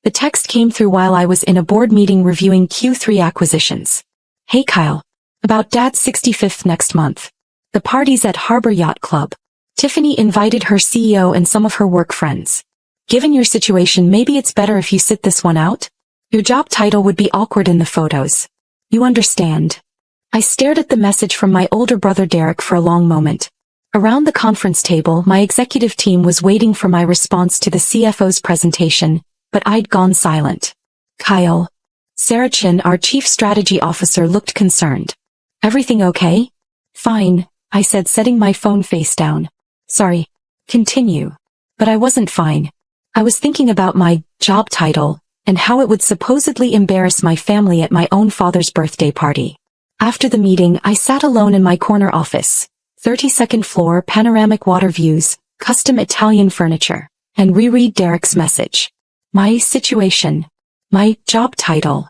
The text came through while I was in a board meeting reviewing Q3 acquisitions. Hey Kyle. About Dad's 65th next month. The party's at Harbor Yacht Club. Tiffany invited her CEO and some of her work friends. Given your situation, maybe it's better if you sit this one out? Your job title would be awkward in the photos. You understand. I stared at the message from my older brother Derek for a long moment. Around the conference table, my executive team was waiting for my response to the CFO's presentation, but I'd gone silent. Kyle. Sarah Chin, our chief strategy officer, looked concerned. Everything okay? Fine, I said, setting my phone face down. Sorry. Continue. But I wasn't fine. I was thinking about my job title and how it would supposedly embarrass my family at my own father's birthday party. After the meeting, I sat alone in my corner office. 32nd floor, panoramic water views, custom Italian furniture, and reread Derek's message. My situation. My job title.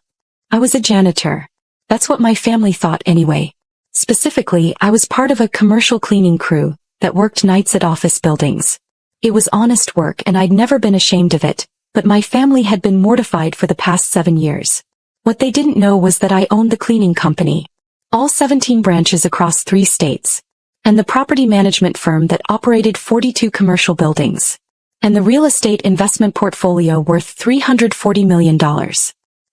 I was a janitor. That's what my family thought anyway. Specifically, I was part of a commercial cleaning crew that worked nights at office buildings. It was honest work and I'd never been ashamed of it, but my family had been mortified for the past 7 years. What they didn't know was that I owned the cleaning company. All 17 branches across 3 states. And the property management firm that operated 42 commercial buildings. And the real estate investment portfolio worth $340 million.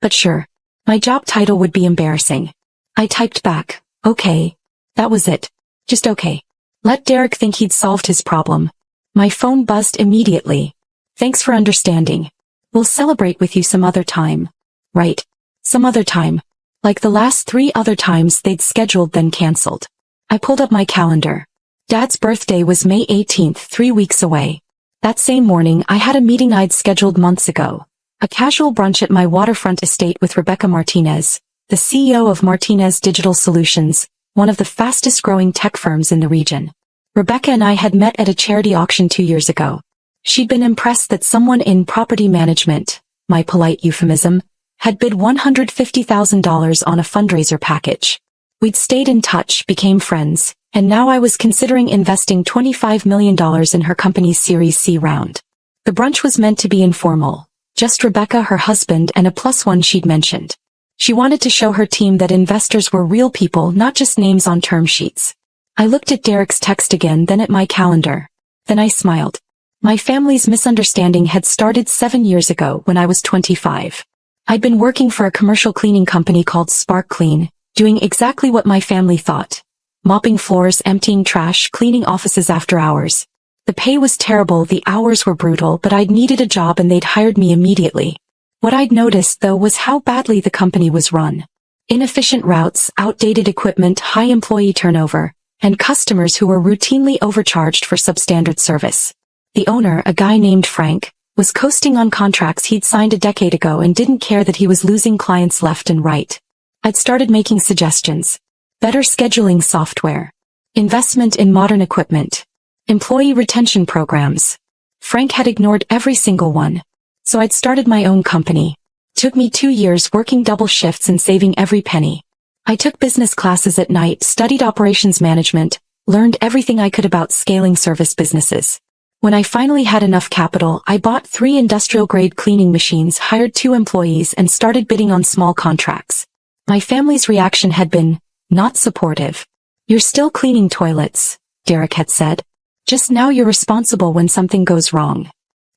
But sure, my job title would be embarrassing. I typed back, okay. That was it. Just okay. Let Derek think he'd solved his problem. My phone buzzed immediately. Thanks for understanding. We'll celebrate with you some other time. Right. Some other time. Like the last 3 other times they'd scheduled then canceled. I pulled up my calendar. Dad's birthday was May 18th, 3 weeks away. That same morning I had a meeting I'd scheduled months ago. A casual brunch at my waterfront estate with Rebecca Martinez, the CEO of Martinez Digital Solutions, one of the fastest growing tech firms in the region. Rebecca and I had met at a charity auction 2 years ago. She'd been impressed that someone in property management, my polite euphemism, had bid $150,000 on a fundraiser package. We'd stayed in touch, became friends, and now I was considering investing $25 million in her company's Series C round. The brunch was meant to be informal, just Rebecca, her husband, and a +1 she'd mentioned. She wanted to show her team that investors were real people, not just names on term sheets. I looked at Derek's text again, then at my calendar. Then I smiled. My family's misunderstanding had started 7 years ago when I was 25. I'd been working for a commercial cleaning company called Spark Clean, doing exactly what my family thought. Mopping floors, emptying trash, cleaning offices after hours. The pay was terrible, the hours were brutal, but I'd needed a job and they'd hired me immediately. What I'd noticed, though, was how badly the company was run. Inefficient routes, outdated equipment, high employee turnover, and customers who were routinely overcharged for substandard service. The owner, a guy named Frank, was coasting on contracts he'd signed a decade ago and didn't care that he was losing clients left and right. I'd started making suggestions. Better scheduling software. Investment in modern equipment. Employee retention programs. Frank had ignored every single one. So I'd started my own company. Took me 2 years working double shifts and saving every penny. I took business classes at night, studied operations management, learned everything I could about scaling service businesses. When I finally had enough capital, I bought 3 industrial-grade cleaning machines, hired 2 employees, and started bidding on small contracts. My family's reaction had been, not supportive. You're still cleaning toilets, Derek had said. Just now you're responsible when something goes wrong.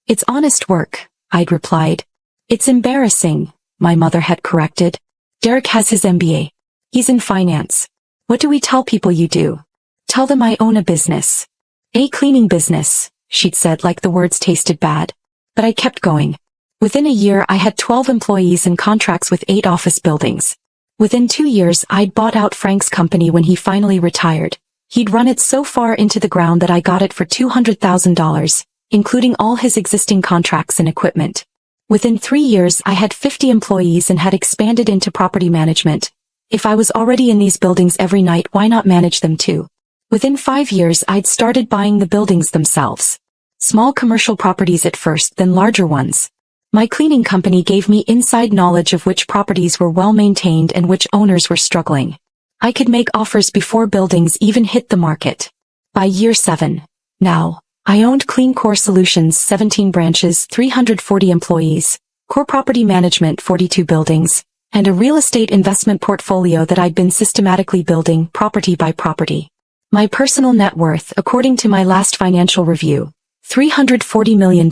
It's honest work, I'd replied. It's embarrassing, my mother had corrected. Derek has his MBA. He's in finance. What do we tell people you do? Tell them I own a business. A cleaning business, she'd said like the words tasted bad. But I kept going. Within a year I had 12 employees and contracts with 8 office buildings. Within 2 years I'd bought out Frank's company when he finally retired. He'd run it so far into the ground that I got it for $200,000, including all his existing contracts and equipment. Within 3 years I had 50 employees and had expanded into property management. If I was already in these buildings every night, why not manage them too? Within 5 years I'd started buying the buildings themselves. Small commercial properties at first, then larger ones. My cleaning company gave me inside knowledge of which properties were well maintained and which owners were struggling. I could make offers before buildings even hit the market. By year 7, now, I owned Clean Core Solutions, 17 branches, 340 employees, core property management 42 buildings, and a real estate investment portfolio that I'd been systematically building property by property. My personal net worth, according to my last financial review, $340 million.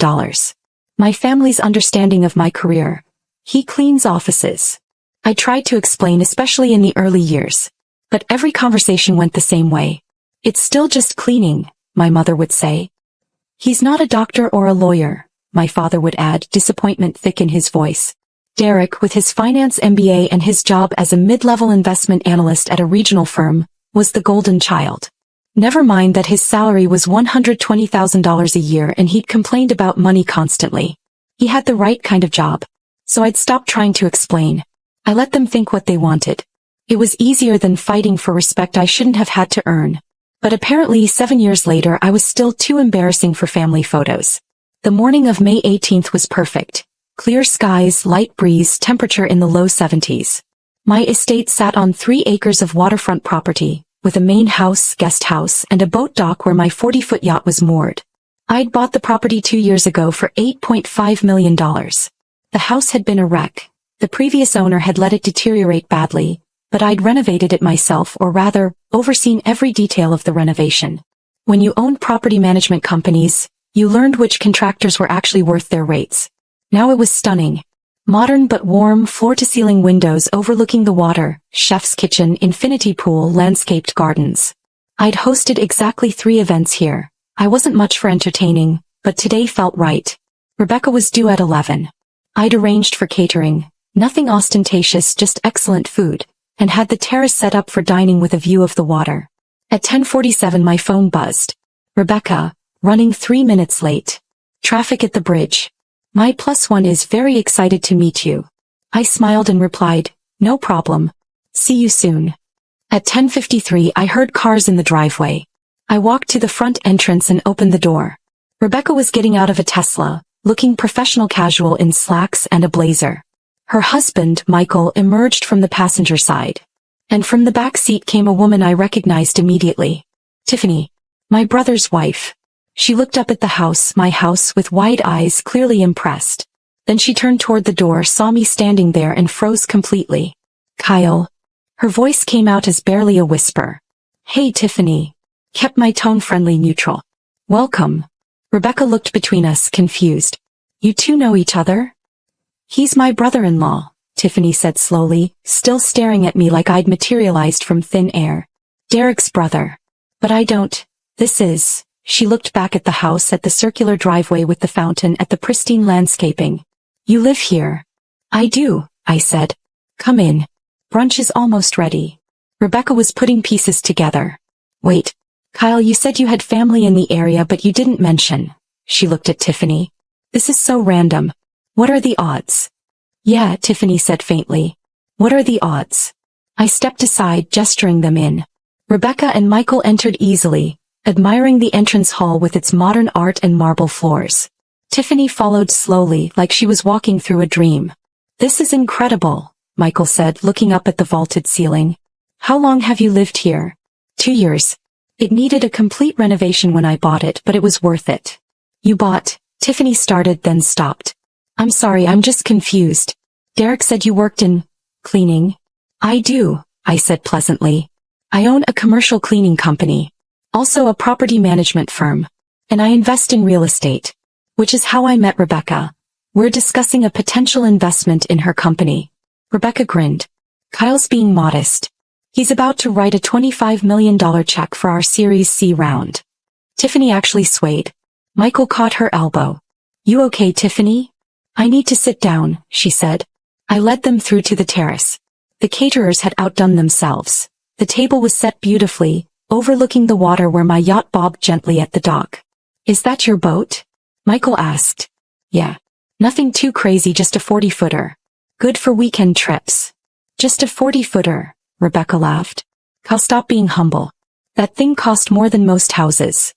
My family's understanding of my career. He cleans offices. I tried to explain, especially in the early years. But every conversation went the same way. It's still just cleaning, my mother would say. He's not a doctor or a lawyer, my father would add, disappointment thick in his voice. Derek, with his finance MBA and his job as a mid-level investment analyst at a regional firm, was the golden child. Never mind that his salary was $120,000 a year and he'd complained about money constantly. He had the right kind of job. So I'd stopped trying to explain. I let them think what they wanted. It was easier than fighting for respect I shouldn't have had to earn. But apparently 7 years later I was still too embarrassing for family photos. The morning of May 18th was perfect. Clear skies, light breeze, temperature in the low 70s. My estate sat on 3 acres of waterfront property, with a main house, guest house, and a boat dock where my 40-foot yacht was moored. I'd bought the property 2 years ago for $8.5 million. The house had been a wreck. The previous owner had let it deteriorate badly, but I'd renovated it myself, or rather, overseen every detail of the renovation. When you owned property management companies, you learned which contractors were actually worth their rates. Now it was stunning. Modern but warm floor-to-ceiling windows overlooking the water, chef's kitchen, infinity pool, landscaped gardens. I'd hosted exactly 3 events here. I wasn't much for entertaining, but today felt right. Rebecca was due at 11. I'd arranged for catering. Nothing ostentatious, just excellent food, and had the terrace set up for dining with a view of the water. At 10:47 my phone buzzed. Rebecca, running 3 minutes late. Traffic at the bridge. My +1 is very excited to meet you. I smiled and replied, no problem. See you soon. At 10:53 I heard cars in the driveway. I walked to the front entrance and opened the door. Rebecca was getting out of a Tesla, looking professional casual in slacks and a blazer. Her husband, Michael, emerged from the passenger side. And from the back seat came a woman I recognized immediately. Tiffany. My brother's wife. She looked up at the house, my house, with wide eyes, clearly impressed. Then she turned toward the door, saw me standing there, and froze completely. Kyle. Her voice came out as barely a whisper. Hey, Tiffany. Kept my tone friendly, neutral. Welcome. Rebecca looked between us, confused. You two know each other? He's my brother-in-law, Tiffany said slowly, still staring at me like I'd materialized from thin air. Derek's brother. But I don't. This is. She looked back at the house, at the circular driveway with the fountain, at the pristine landscaping. You live here? I do, I said. Come in. Brunch is almost ready. Rebecca was putting pieces together. Wait. Kyle, you said you had family in the area but you didn't mention. She looked at Tiffany. This is so random. What are the odds? Yeah, Tiffany said faintly. What are the odds? I stepped aside, gesturing them in. Rebecca and Michael entered easily, admiring the entrance hall with its modern art and marble floors. Tiffany followed slowly, like she was walking through a dream. This is incredible, Michael said, looking up at the vaulted ceiling. How long have you lived here? 2 years. It needed a complete renovation when I bought it, but it was worth it. You bought, Tiffany started, then stopped. I'm sorry, I'm just confused. Derek said you worked in cleaning. I do, I said pleasantly. I own a commercial cleaning company. Also a property management firm. And I invest in real estate. Which is how I met Rebecca. We're discussing a potential investment in her company. Rebecca grinned. Kyle's being modest. He's about to write a $25 million check for our Series C round. Tiffany actually swayed. Michael caught her elbow. You okay, Tiffany? I need to sit down, she said. I led them through to the terrace. The caterers had outdone themselves. The table was set beautifully, overlooking the water where my yacht bobbed gently at the dock. Is that your boat? Michael asked. Yeah. Nothing too crazy, just a 40-footer. Good for weekend trips. Just a 40-footer, Rebecca laughed. Kyle, stop being humble. That thing cost more than most houses.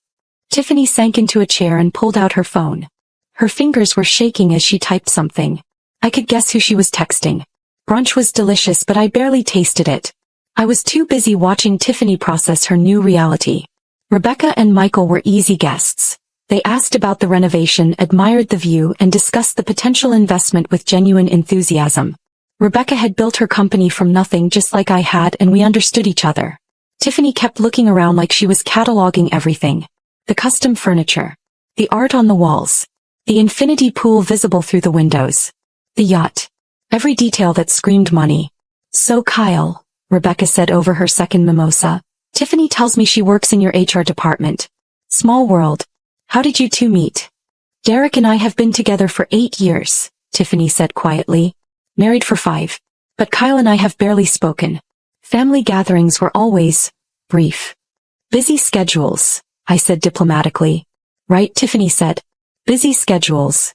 Tiffany sank into a chair and pulled out her phone. Her fingers were shaking as she typed something. I could guess who she was texting. Brunch was delicious, but I barely tasted it. I was too busy watching Tiffany process her new reality. Rebecca and Michael were easy guests. They asked about the renovation, admired the view, and discussed the potential investment with genuine enthusiasm. Rebecca had built her company from nothing just like I had, and we understood each other. Tiffany kept looking around like she was cataloging everything. The custom furniture. The art on the walls. The infinity pool visible through the windows. The yacht. Every detail that screamed money. So Kyle, Rebecca said over her second mimosa, Tiffany tells me she works in your HR department. Small world. How did you two meet? Derek and I have been together for 8 years, Tiffany said quietly. Married for 5. But Kyle and I have barely spoken. Family gatherings were always brief. Busy schedules, I said diplomatically. Right, Tiffany said. Busy schedules.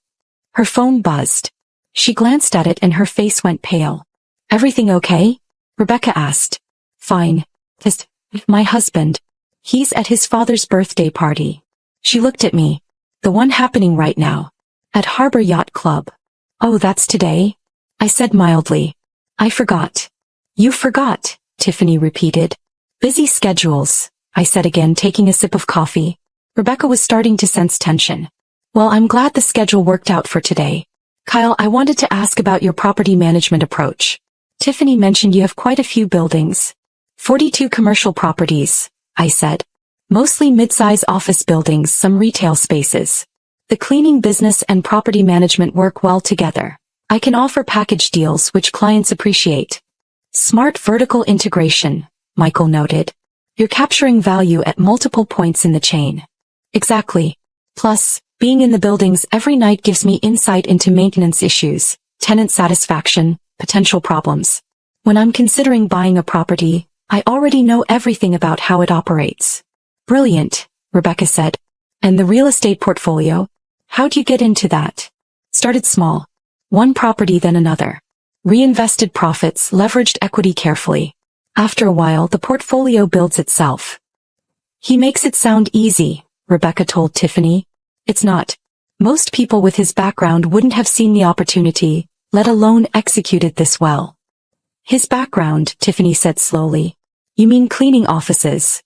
Her phone buzzed. She glanced at it and her face went pale. Everything okay? Rebecca asked. Fine. Just, my husband. He's at his father's birthday party. She looked at me. The one happening right now. At Harbor Yacht Club. Oh, that's today? I said mildly. I forgot. You forgot, Tiffany repeated. Busy schedules, I said again, taking a sip of coffee. Rebecca was starting to sense tension. Well, I'm glad the schedule worked out for today. Kyle, I wanted to ask about your property management approach. Tiffany mentioned you have quite a few buildings. 42 commercial properties, I said. Mostly mid-size office buildings, some retail spaces. The cleaning business and property management work well together. I can offer package deals which clients appreciate. Smart vertical integration, Michael noted. You're capturing value at multiple points in the chain. Exactly. Plus, being in the buildings every night gives me insight into maintenance issues, tenant satisfaction, potential problems. When I'm considering buying a property, I already know everything about how it operates. Brilliant, Rebecca said. And the real estate portfolio? How'd you get into that? Started small. One property then another. Reinvested profits, leveraged equity carefully. After a while, the portfolio builds itself. He makes it sound easy, Rebecca told Tiffany. It's not. Most people with his background wouldn't have seen the opportunity, let alone executed this well. His background, Tiffany said slowly. You mean cleaning offices?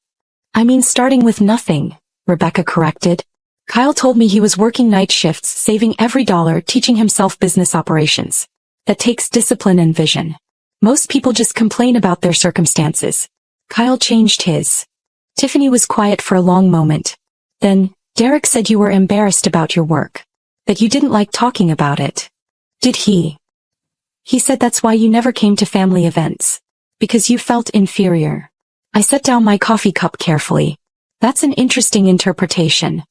I mean starting with nothing, Rebecca corrected. Kyle told me he was working night shifts, saving every dollar, teaching himself business operations. That takes discipline and vision. Most people just complain about their circumstances. Kyle changed his. Tiffany was quiet for a long moment. Then, Derek said you were embarrassed about your work. That you didn't like talking about it. Did he? He said that's why you never came to family events. Because you felt inferior. I set down my coffee cup carefully. That's an interesting interpretation.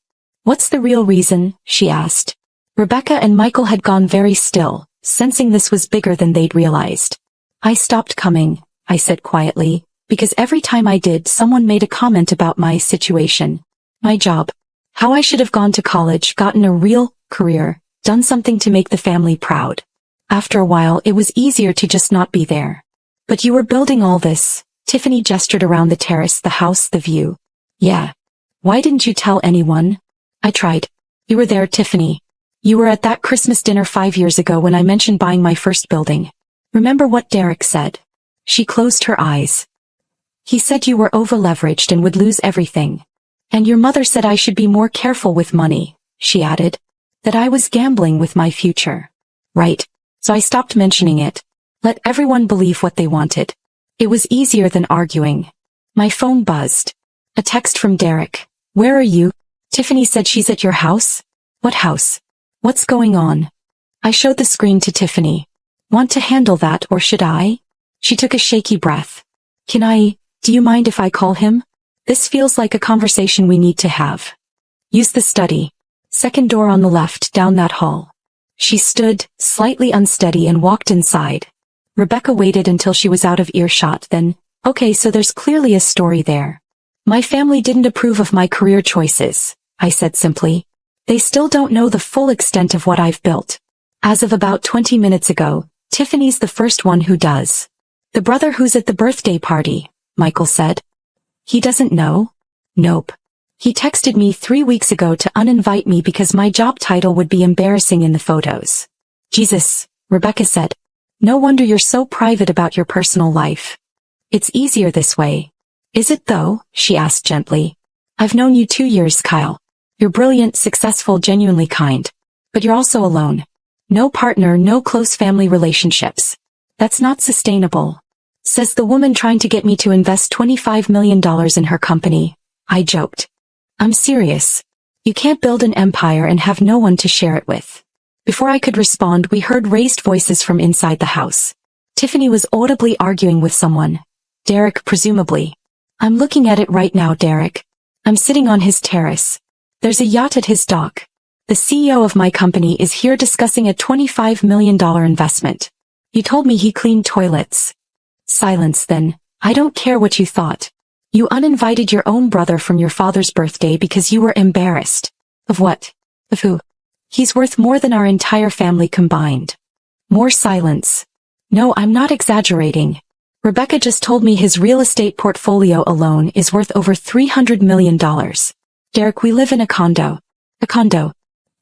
What's the real reason? She asked. Rebecca and Michael had gone very still, sensing this was bigger than they'd realized. I stopped coming, I said quietly, because every time I did, someone made a comment about my situation. My job. How I should have gone to college, gotten a real career, done something to make the family proud. After a while, it was easier to just not be there. But you were building all this. Tiffany gestured around the terrace, the house, the view. Yeah. Why didn't you tell anyone? I tried. You were there, Tiffany. You were at that Christmas dinner 5 years ago when I mentioned buying my first building. Remember what Derek said? She closed her eyes. He said you were over-leveraged and would lose everything. And your mother said I should be more careful with money, she added. That I was gambling with my future. Right. So I stopped mentioning it. Let everyone believe what they wanted. It was easier than arguing. My phone buzzed. A text from Derek. Where are you? Tiffany said she's at your house? What house? What's going on? I showed the screen to Tiffany. Want to handle that or should I? She took a shaky breath. Do you mind if I call him? This feels like a conversation we need to have. Use the study. Second door on the left, down that hall. She stood, slightly unsteady, and walked inside. Rebecca waited until she was out of earshot, then, okay, so there's clearly a story there. My family didn't approve of my career choices, I said simply. They still don't know the full extent of what I've built. As of about 20 minutes ago, Tiffany's the first one who does. The brother who's at the birthday party, Michael said. He doesn't know? Nope. He texted me 3 weeks ago to uninvite me because my job title would be embarrassing in the photos. Jesus, Rebecca said. No wonder you're so private about your personal life. It's easier this way. Is it though? She asked gently. I've known you 2 years, Kyle. You're brilliant, successful, genuinely kind. But you're also alone. No partner, no close family relationships. That's not sustainable. Says the woman trying to get me to invest $25 million in her company. I joked. I'm serious. You can't build an empire and have no one to share it with. Before I could respond, we heard raised voices from inside the house. Tiffany was audibly arguing with someone. Derek, presumably. I'm looking at it right now, Derek. I'm sitting on his terrace. There's a yacht at his dock. The CEO of my company is here discussing a $25 million investment. You told me he cleaned toilets. Silence then. I don't care what you thought. You uninvited your own brother from your father's birthday because you were embarrassed. Of what? Of who? He's worth more than our entire family combined. More silence. No, I'm not exaggerating. Rebecca just told me his real estate portfolio alone is worth over $300 million. Derek, we live in a condo. A condo.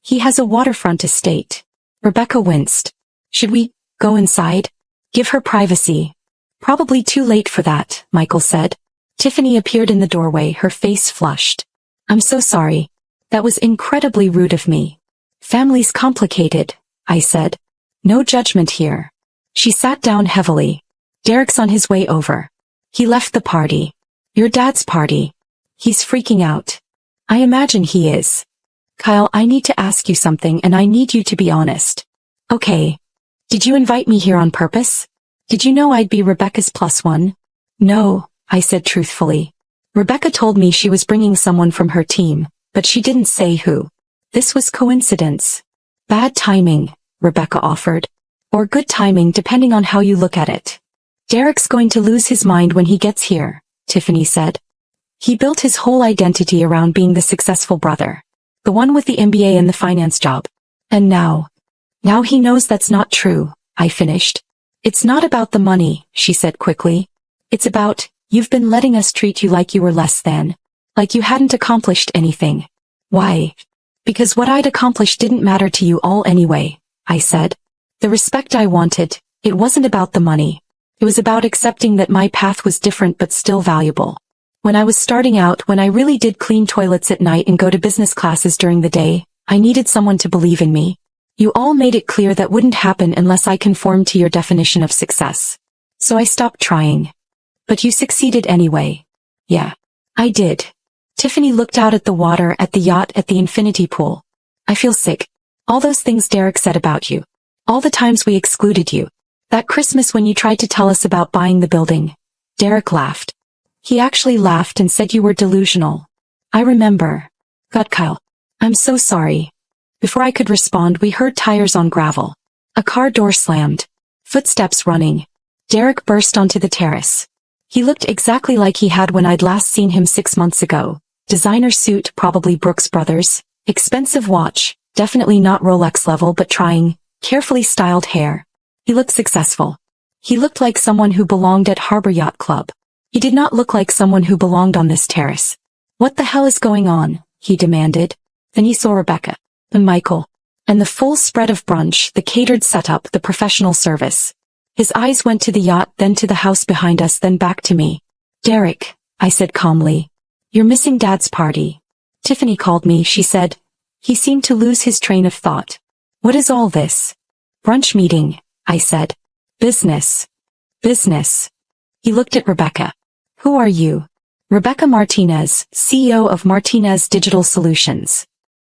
He has a waterfront estate. Rebecca winced. Should we go inside? Give her privacy. Probably too late for that, Michael said. Tiffany appeared in the doorway, her face flushed. I'm so sorry. That was incredibly rude of me. Family's complicated, I said. No judgment here. She sat down heavily. Derek's on his way over. He left the party. Your dad's party. He's freaking out. I imagine he is. Kyle, I need to ask you something and I need you to be honest. Okay. Did you invite me here on purpose? Did you know I'd be Rebecca's +1? No, I said truthfully. Rebecca told me she was bringing someone from her team, but she didn't say who. This was coincidence. Bad timing, Rebecca offered. Or good timing depending on how you look at it. Derek's going to lose his mind when he gets here, Tiffany said. He built his whole identity around being the successful brother. The one with the MBA and the finance job. And now he knows that's not true, I finished. It's not about the money, she said quickly. It's about, you've been letting us treat you like you were less than. Like you hadn't accomplished anything. Why? Because what I'd accomplished didn't matter to you all anyway, I said. The respect I wanted, it wasn't about the money. It was about accepting that my path was different but still valuable. When I was starting out, when I really did clean toilets at night and go to business classes during the day, I needed someone to believe in me. You all made it clear that wouldn't happen unless I conformed to your definition of success. So I stopped trying. But you succeeded anyway. Yeah. I did. Tiffany looked out at the water, at the yacht, at the infinity pool. I feel sick. All those things Derek said about you. All the times we excluded you. That Christmas when you tried to tell us about buying the building. Derek laughed. He actually laughed and said you were delusional. I remember. God, Kyle. I'm so sorry. Before I could respond, we heard tires on gravel. A car door slammed. Footsteps running. Derek burst onto the terrace. He looked exactly like he had when I'd last seen him 6 months ago. Designer suit, probably Brooks Brothers. Expensive watch, definitely not Rolex level but trying. Carefully styled hair. He looked successful. He looked like someone who belonged at Harbor Yacht Club. He did not look like someone who belonged on this terrace. What the hell is going on? He demanded. Then he saw Rebecca. And Michael. And the full spread of brunch, the catered setup, the professional service. His eyes went to the yacht, then to the house behind us, then back to me. Derek, I said calmly. You're missing Dad's party. Tiffany called me, she said. He seemed to lose his train of thought. What is all this? Brunch meeting, I said. Business. Business. He looked at Rebecca. Who are you? Rebecca Martinez, CEO of Martinez Digital Solutions.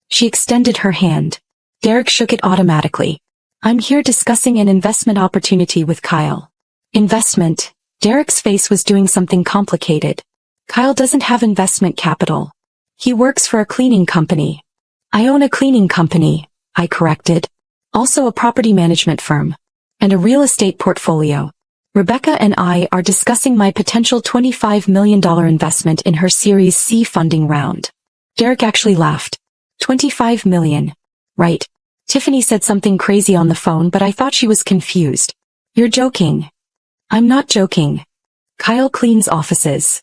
She extended her hand. Derek shook it automatically. I'm here discussing an investment opportunity with Kyle. Investment. Derek's face was doing something complicated. Kyle doesn't have investment capital. He works for a cleaning company. I own a cleaning company, I corrected. Also a property management firm. And a real estate portfolio. Rebecca and I are discussing my potential $25 million investment in her Series C funding round. Derek actually laughed. 25 million. Right. Tiffany said something crazy on the phone, but I thought she was confused. You're joking. I'm not joking. Kyle cleans offices.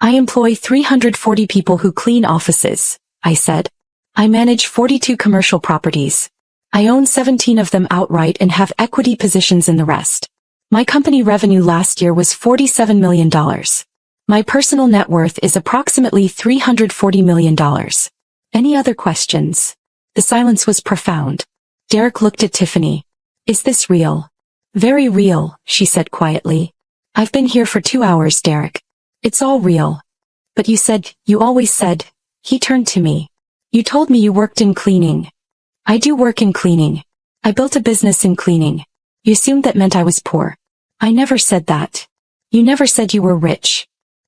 I employ 340 people who clean offices, I said. I manage 42 commercial properties. I own 17 of them outright and have equity positions in the rest. My company revenue last year was $47 million. My personal net worth is approximately $340 million. Any other questions? The silence was profound. Derek looked at Tiffany. Is this real? Very real, she said quietly. I've been here for 2 hours, Derek. It's all real. But you always said, he turned to me. You told me you worked in cleaning. I do work in cleaning. I built a business in cleaning. You assumed that meant I was poor. I never said that. You never said you were rich.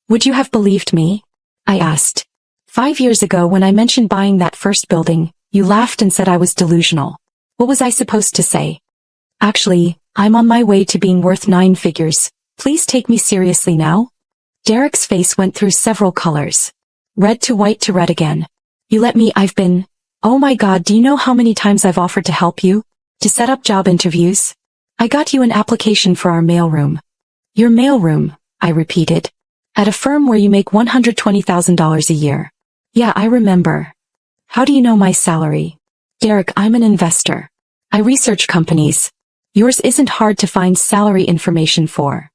Would you have believed me? I asked. 5 years ago when I mentioned buying that first building, you laughed and said I was delusional. What was I supposed to say? Actually, I'm on my way to being worth 9 figures. Please take me seriously now. Derek's face went through several colors. Red to white to red again. Oh my God, do you know how many times I've offered to help you? To set up job interviews? I got you an application for our mailroom. Your mailroom, I repeated. At a firm where you make $120,000 a year. Yeah, I remember. How do you know my salary? Derek, I'm an investor. I research companies. Yours isn't hard to find salary information for.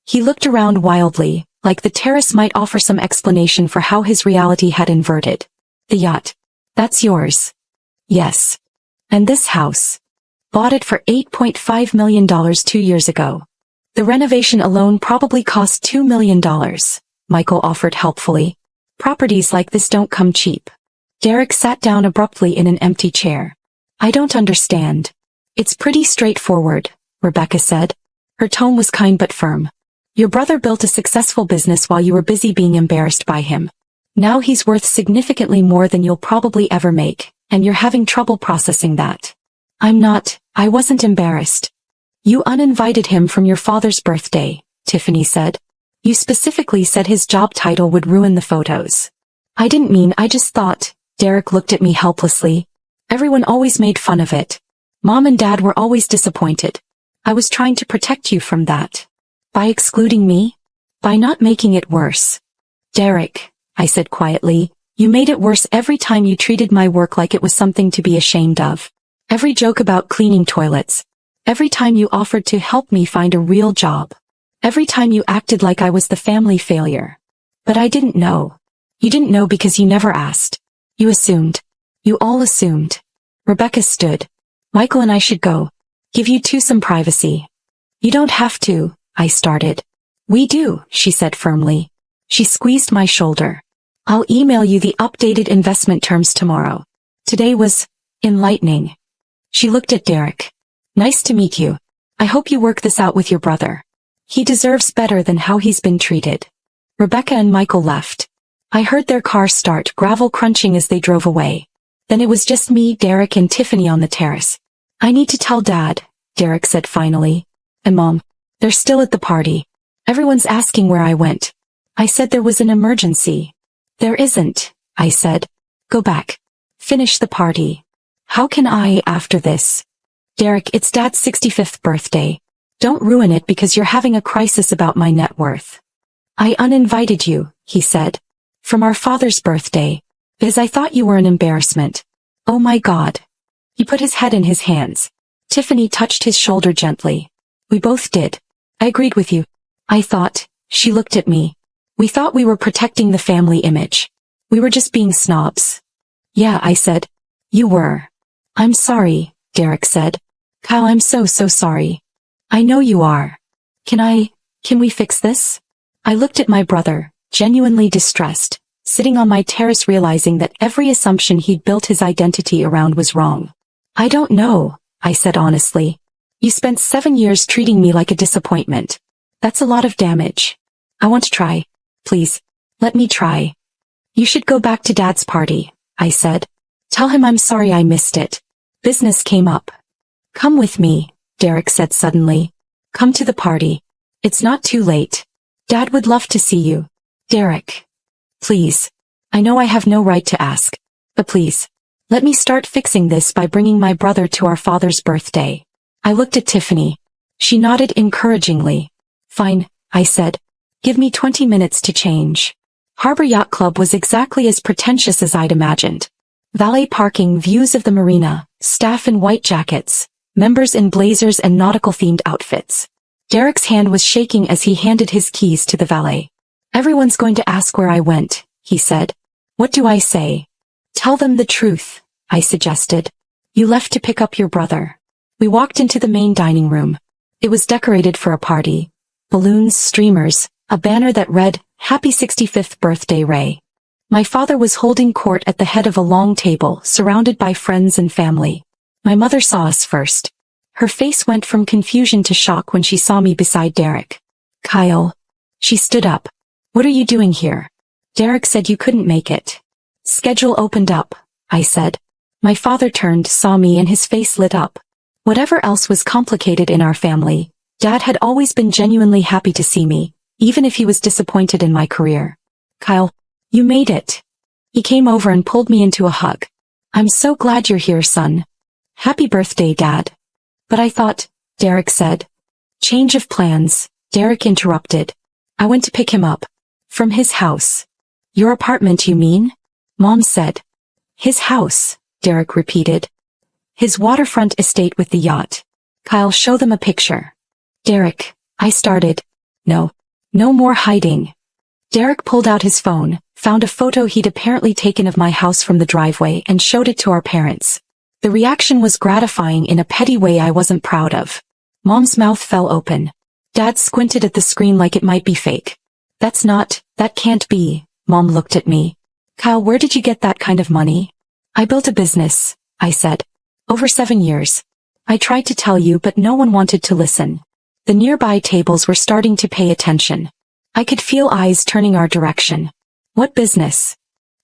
He looked around wildly, like the terrace might offer some explanation for how his reality had inverted. The yacht. That's yours. Yes. And this house. Bought it for $8.5 million 2 years ago. The renovation alone probably cost $2 million, Michael offered helpfully. Properties like this don't come cheap. Derek sat down abruptly in an empty chair. I don't understand. It's pretty straightforward, Rebecca said. Her tone was kind but firm. Your brother built a successful business while you were busy being embarrassed by him. Now he's worth significantly more than you'll probably ever make, and you're having trouble processing that. I wasn't embarrassed. You uninvited him from your father's birthday, Tiffany said. You specifically said his job title would ruin the photos. I just thought, Derek looked at me helplessly. Everyone always made fun of it. Mom and Dad were always disappointed. I was trying to protect you from that. By excluding me? By not making it worse. Derek, I said quietly, you made it worse every time you treated my work like it was something to be ashamed of. Every joke about cleaning toilets. Every time you offered to help me find a real job. Every time you acted like I was the family failure. But I didn't know. You didn't know because you never asked. You assumed. You all assumed. Rebecca stood. Michael and I should go. Give you two some privacy. You don't have to, I started. We do, she said firmly. She squeezed my shoulder. I'll email you the updated investment terms tomorrow. Today was enlightening. She looked at Derek. Nice to meet you. I hope you work this out with your brother. He deserves better than how he's been treated. Rebecca and Michael left. I heard their car start, gravel crunching as they drove away. Then it was just me, Derek, and Tiffany on the terrace. I need to tell Dad, Derek said finally. And Mom. They're still at the party. Everyone's asking where I went. I said there was an emergency. There isn't, I said. Go back. Finish the party. How can I after this? Derek, it's Dad's 65th birthday. Don't ruin it because you're having a crisis about my net worth. I uninvited you, he said. From our father's birthday. Because I thought you were an embarrassment. Oh my God. He put his head in his hands. Tiffany touched his shoulder gently. We both did. I agreed with you. I thought, she looked at me. We thought we were protecting the family image. We were just being snobs. Yeah, I said. You were. I'm sorry, Derek said. Kyle, I'm so sorry. I know you are. Can we fix this? I looked at my brother, genuinely distressed, sitting on my terrace realizing that every assumption he'd built his identity around was wrong. I don't know, I said honestly. You spent 7 years treating me like a disappointment. That's a lot of damage. I want to try. Please, let me try. You should go back to Dad's party, I said. Tell him I'm sorry I missed it. Business came up. Come with me, Derek said suddenly. Come to the party. It's not too late. Dad would love to see you. Derek. Please. I know I have no right to ask. But please. Let me start fixing this by bringing my brother to our father's birthday. I looked at Tiffany. She nodded encouragingly. Fine, I said. Give me 20 minutes to change. Harbor Yacht Club was exactly as pretentious as I'd imagined. Valet parking, views of the marina, staff in white jackets, members in blazers and nautical-themed outfits. Derek's hand was shaking as he handed his keys to the valet. Everyone's going to ask where I went, he said. What do I say? Tell them the truth, I suggested. You left to pick up your brother. We walked into the main dining room. It was decorated for a party. Balloons, streamers, a banner that read, Happy 65th Birthday Ray. My father was holding court at the head of a long table, surrounded by friends and family. My mother saw us first. Her face went from confusion to shock when she saw me beside Derek. Kyle. She stood up. What are you doing here? Derek said you couldn't make it. Schedule opened up, I said. My father turned, saw me, and his face lit up. Whatever else was complicated in our family, Dad had always been genuinely happy to see me, even if he was disappointed in my career. Kyle, you made it. He came over and pulled me into a hug. I'm so glad you're here, son. Happy birthday, Dad. But I thought, Derek said. Change of plans, Derek interrupted. I went to pick him up. From his house. Your apartment, you mean? Mom said. His house, Derek repeated. His waterfront estate with the yacht. Kyle, show them a picture. Derek, I started. No more hiding. Derek pulled out his phone, found a photo he'd apparently taken of my house from the driveway and showed it to our parents. The reaction was gratifying in a petty way I wasn't proud of. Mom's mouth fell open. Dad squinted at the screen like it might be fake. That can't be. Mom looked at me. Kyle, where did you get that kind of money? I built a business, I said. Over 7 years. I tried to tell you, but no one wanted to listen. The nearby tables were starting to pay attention. I could feel eyes turning our direction. What business?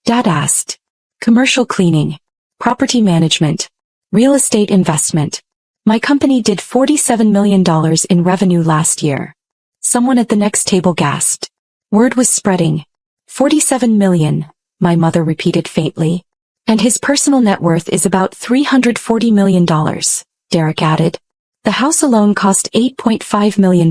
Dad asked. Commercial cleaning. Property management. Real estate investment. My company did $47 million in revenue last year. Someone at the next table gasped. Word was spreading. 47 million, my mother repeated faintly. And his personal net worth is about $340 million, Derek added. The house alone cost $8.5 million.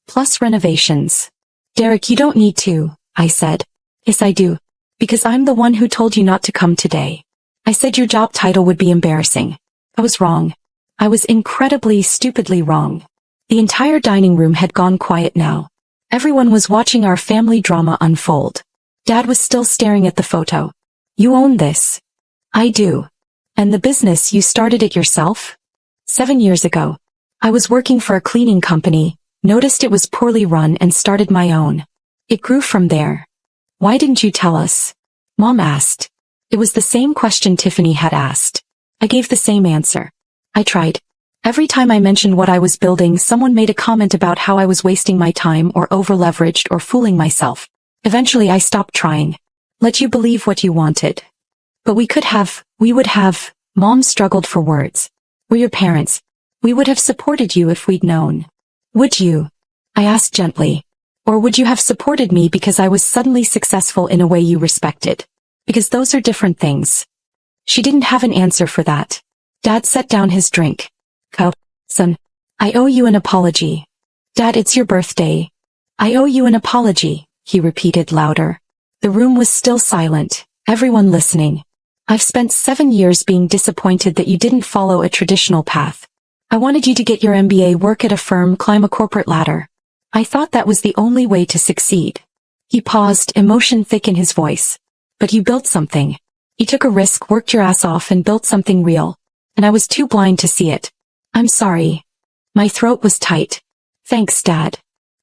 Plus renovations. Derek, you don't need to, I said. Yes, I do. Because I'm the one who told you not to come today. I said your job title would be embarrassing. I was wrong. I was incredibly, stupidly wrong. The entire dining room had gone quiet now. Everyone was watching our family drama unfold. Dad was still staring at the photo. You own this. I do. And the business, you started it yourself? 7 years ago. I was working for a cleaning company, noticed it was poorly run and started my own. It grew from there. Why didn't you tell us? Mom asked. It was the same question Tiffany had asked. I gave the same answer. I tried. Every time I mentioned what I was building, someone made a comment about how I was wasting my time or over-leveraged or fooling myself. Eventually I stopped trying. Let you believe what you wanted. But we would have, Mom struggled for words. We're your parents. We would have supported you if we'd known. Would you? I asked gently. Or would you have supported me because I was suddenly successful in a way you respected? Because those are different things. She didn't have an answer for that. Dad set down his drink. Kyle, son, I owe you an apology. Dad, it's your birthday. I owe you an apology, he repeated louder. The room was still silent, everyone listening. I've spent 7 years being disappointed that you didn't follow a traditional path. I wanted you to get your MBA, work at a firm, climb a corporate ladder. I thought that was the only way to succeed. He paused, emotion thick in his voice. But you built something. You took a risk, worked your ass off and built something real. And I was too blind to see it. I'm sorry. My throat was tight. Thanks, Dad.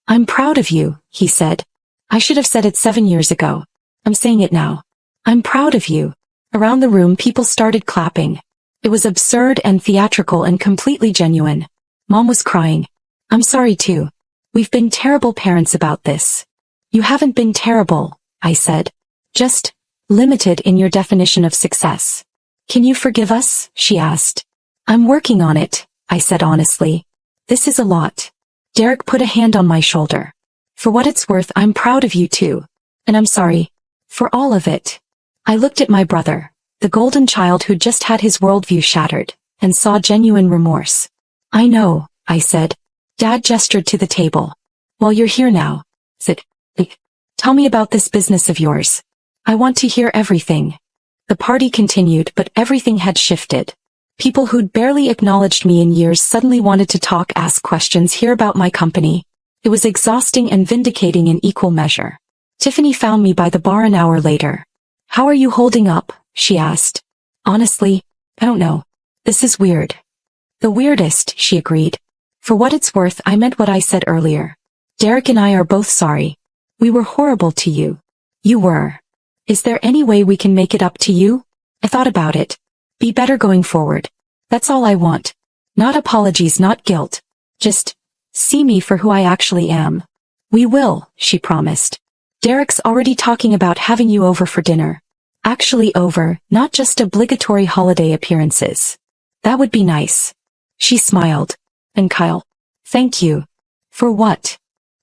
I'm proud of you, he said. I should have said it 7 years ago. I'm saying it now. I'm proud of you. Around the room people started clapping. It was absurd and theatrical and completely genuine. Mom was crying. I'm sorry too. We've been terrible parents about this. You haven't been terrible, I said. Just limited in your definition of success. Can you forgive us? She asked. I'm working on it, I said honestly. This is a lot. Derek put a hand on my shoulder. For what it's worth, I'm proud of you too. And I'm sorry. For all of it. I looked at my brother, the golden child who'd just had his worldview shattered, and saw genuine remorse. I know, I said. Dad gestured to the table. Well, you're here now. Tell me about this business of yours. I want to hear everything. The party continued, but everything had shifted. People who'd barely acknowledged me in years suddenly wanted to talk, ask questions, hear about my company. It was exhausting and vindicating in equal measure. Tiffany found me by the bar an hour later. How are you holding up? she asked. Honestly, I don't know. This is weird. The weirdest, she agreed. For what it's worth, I meant what I said earlier. Derek and I are both sorry. We were horrible to you. You were. Is there any way we can make it up to you? I thought about it. Be better going forward. That's all I want. Not apologies, not guilt. Just see me for who I actually am. We will, she promised. Derek's already talking about having you over for dinner. Actually over, not just obligatory holiday appearances. That would be nice. She smiled. And Kyle, thank you. For what?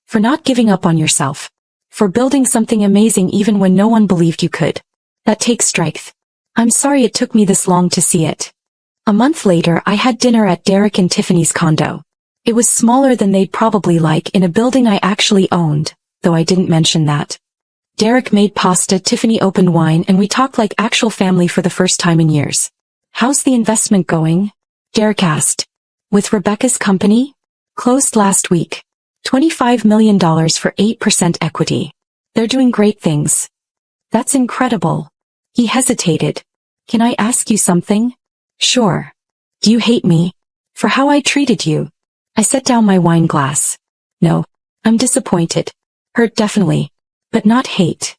For not giving up on yourself. For building something amazing even when no one believed you could. That takes strength. I'm sorry it took me this long to see it. A month later, I had dinner at Derek and Tiffany's condo. It was smaller than they'd probably like, in a building I actually owned, though I didn't mention that. Derek made pasta, Tiffany opened wine, and we talked like actual family for the first time in years. How's the investment going? Derek asked. With Rebecca's company? Closed last week. $25 million for 8% equity. They're doing great things. That's incredible. He hesitated. Can I ask you something? Sure. Do you hate me? For how I treated you? I set down my wine glass. No. I'm disappointed. Hurt definitely. But not hate.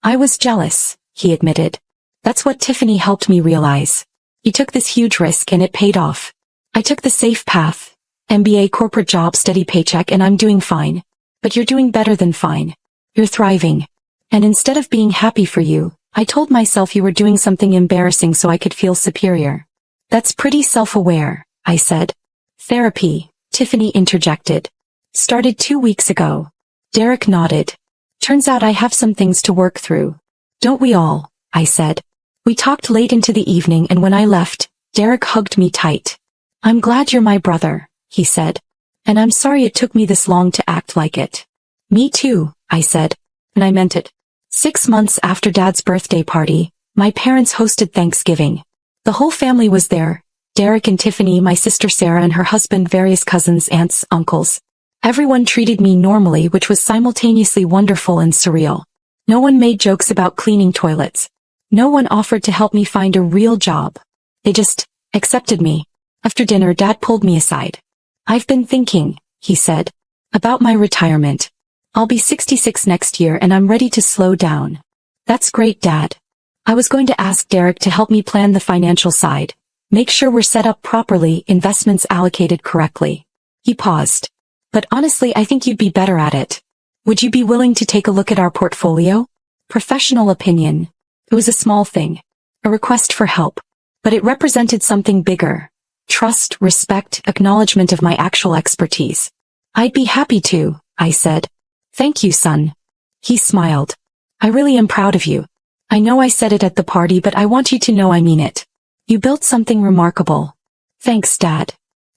I was jealous, he admitted. That's what Tiffany helped me realize. You took this huge risk and it paid off. I took the safe path. MBA, corporate job, steady paycheck, and I'm doing fine. But you're doing better than fine. You're thriving. And instead of being happy for you, I told myself you were doing something embarrassing so I could feel superior. That's pretty self-aware, I said. Therapy, Tiffany interjected. Started 2 weeks ago. Derek nodded. Turns out I have some things to work through. Don't we all? I said. We talked late into the evening, and when I left, Derek hugged me tight. I'm glad you're my brother, he said. And I'm sorry it took me this long to act like it. Me too, I said. And I meant it. 6 months after Dad's birthday party, my parents hosted Thanksgiving. The whole family was there. Derek and Tiffany, my sister Sarah and her husband, various cousins, aunts, uncles. Everyone treated me normally, which was simultaneously wonderful and surreal. No one made jokes about cleaning toilets. No one offered to help me find a real job. They just accepted me. After dinner, Dad pulled me aside. I've been thinking, he said, about my retirement. I'll be 66 next year and I'm ready to slow down. That's great, Dad. I was going to ask Derek to help me plan the financial side. Make sure we're set up properly, investments allocated correctly. He paused. But honestly, I think you'd be better at it. Would you be willing to take a look at our portfolio? Professional opinion. It was a small thing. A request for help. But it represented something bigger. Trust, respect, acknowledgement of my actual expertise. I'd be happy to, I said. Thank you, son. He smiled. I really am proud of you. I know I said it at the party, but I want you to know I mean it. You built something remarkable. Thanks, Dad.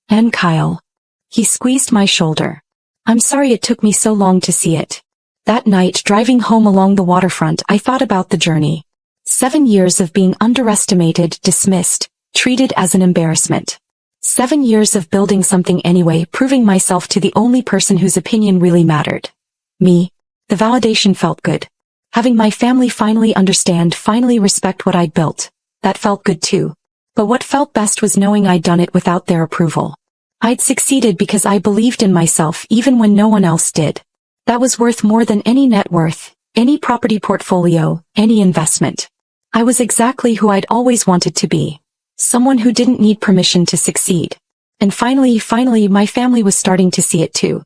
And Kyle. He squeezed my shoulder. I'm sorry it took me so long to see it. That night, driving home along the waterfront, I thought about the journey. 7 years of being underestimated, dismissed, treated as an embarrassment. 7 years of building something anyway, proving myself to the only person whose opinion really mattered. Me. The validation felt good. Having my family finally understand, finally respect what I'd built. That felt good too. But what felt best was knowing I'd done it without their approval. I'd succeeded because I believed in myself even when no one else did. That was worth more than any net worth, any property portfolio, any investment. I was exactly who I'd always wanted to be. Someone who didn't need permission to succeed. And finally, my family was starting to see it too.